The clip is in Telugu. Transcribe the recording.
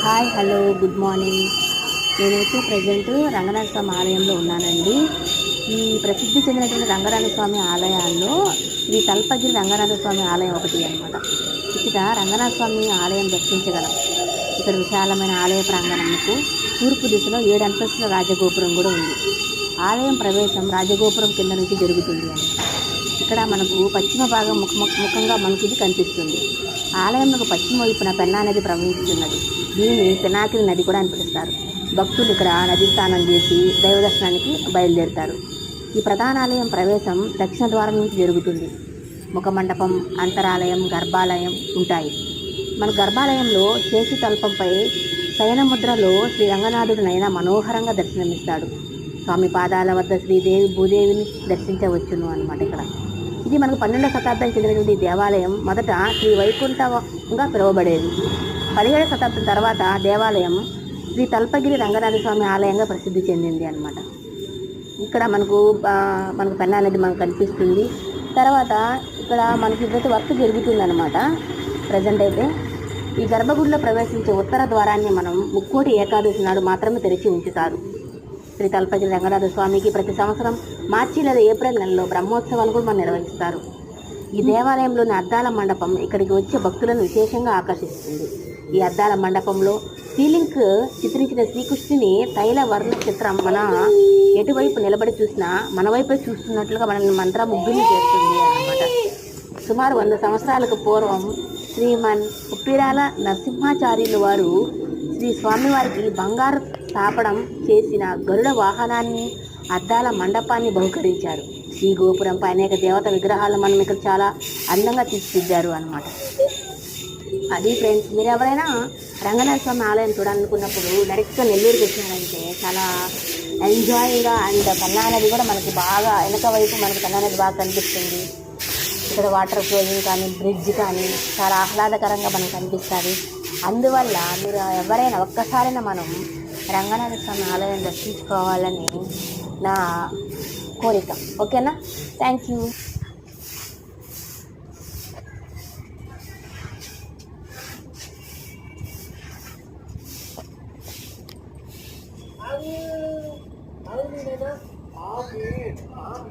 Hi hello good morning. నేనైతే ప్రజెంట్ రంగనాథ స్వామి ఆలయంలో ఉన్నానండి. ఈ ప్రసిద్ధి చెందినటువంటి రంగనాథ స్వామి ఆలయాల్లో శ్రీ తల్పగిరి రంగనాథ స్వామి ఆలయం ఒకటి అనమాట. ఇక్కడ రంగనాథ స్వామి ఆలయం దర్శించగలం. ఇక్కడ విశాలమైన ఆలయ ప్రాంగణంకు తూర్పు దిశలో 7 అంతస్తుల రాజగోపురం కూడా ఉంది. ఆలయం ప్రవేశం రాజగోపురం కింద నుంచి జరుగుతుంది అని ఇక్కడ మనకు పశ్చిమ భాగం ముఖంగా మనకి ఇది కనిపిస్తుంది. ఆలయంలో పశ్చిమ వైపున పెన్నా నది ప్రవహిస్తున్నది. దీనిని పినాకిని నది కూడా అని పిలుస్తారు. భక్తులు ఇక్కడ నది స్నానం చేసి దైవ దర్శనానికి బయలుదేరుతారు. ఈ ప్రధాన ఆలయం ప్రవేశం దక్షిణ ద్వారం నుంచి జరుగుతుంది. ముఖమండపం, అంతరాలయం, గర్భాలయం ఉంటాయి. మన గర్భాలయంలో శేషు తల్పంపై శయనముద్రలో శ్రీ రంగనాథుడు నయన మనోహరంగా దర్శనమిస్తాడు. స్వామి పాదాల వద్ద శ్రీదేవి భూదేవిని దర్శించవచ్చును అన్నమాట. ఇక్కడ ఇది మనకు 12వ శతాబ్దానికి చెందినటువంటి దేవాలయం. మొదట శ్రీ వైకుంఠంగా పిలువబడేది. 17వ శతాబ్దం తర్వాత దేవాలయం శ్రీ తల్పగిరి రంగనాథ స్వామి ఆలయంగా ప్రసిద్ధి చెందింది అన్నమాట. ఇక్కడ మనకు పెన్నా నది మనకు కనిపిస్తుంది. తర్వాత ఇక్కడ మనకి ఇదైతే వర్క్ జరుగుతుంది అనమాట. ప్రజెంట్ అయితే ఈ గర్భగుడిలో ప్రవేశించే ఉత్తర ద్వారాన్ని మనం ముక్కోటి ఏకాదశి నాడు మాత్రమే తెరిచి ఉంచుతారు. శ్రీ తల్పగిరి రంగనాథ స్వామికి ప్రతి సంవత్సరం మార్చి లేదా ఏప్రిల్ నెలలో బ్రహ్మోత్సవాలు కూడా మనం నిర్వహిస్తారు. ఈ దేవాలయంలోని అద్దాల మండపం ఇక్కడికి వచ్చే భక్తులను విశేషంగా ఆకర్షిస్తుంది. ఈ అద్దాల మండపంలో సీలింగ్ చిత్రించిన శ్రీకృష్ణుని తైల వర్ణ చిత్రం మన ఎటువైపు నిలబడి చూసినా మన వైపే చూస్తున్నట్లుగా మనల్ని మంత్రముగ్ధుల్ని చేస్తుంది అన్నమాట. సుమారు 100 సంవత్సరాలకు పూర్వం శ్రీమన్ ఉప్పిరాల నరసింహాచార్యులు వారు శ్రీ స్వామివారికి బంగారు తాపడం చేసిన గరుడ వాహనాన్ని, అద్దాల మండపాన్ని బహుకరించారు. ఈ గోపురంపై అనేక దేవత విగ్రహాలు మనం ఇక్కడ చాలా అందంగా తీర్చిదిద్దారు అన్నమాట. అది ఫ్రెండ్స్, మీరు ఎవరైనా రంగనాథ స్వామి ఆలయం చూడాలనుకున్నప్పుడు డైరెక్ట్గా నెల్లూరుకి వచ్చినారంటే చాలా ఎంజాయ్గా అండ్ పెన్నా నది కూడా మనకి బాగా వెనక వైపు మనకి పెన్నా నది బాగా కనిపిస్తుంది. ఇక్కడ వాటర్ ఫ్లోయింగ్ కానీ బ్రిడ్జ్ కానీ చాలా ఆహ్లాదకరంగా మనకు కనిపిస్తుంది. అందువల్ల మీరు ఎవరైనా ఒక్కసారైనా మనం రంగనాథ స్వామి ఆలయం దర్శించుకోవాలని నా కోరిక. ఓకేనా? Thank you. అది నేను ఆఫ్ ఆఫ్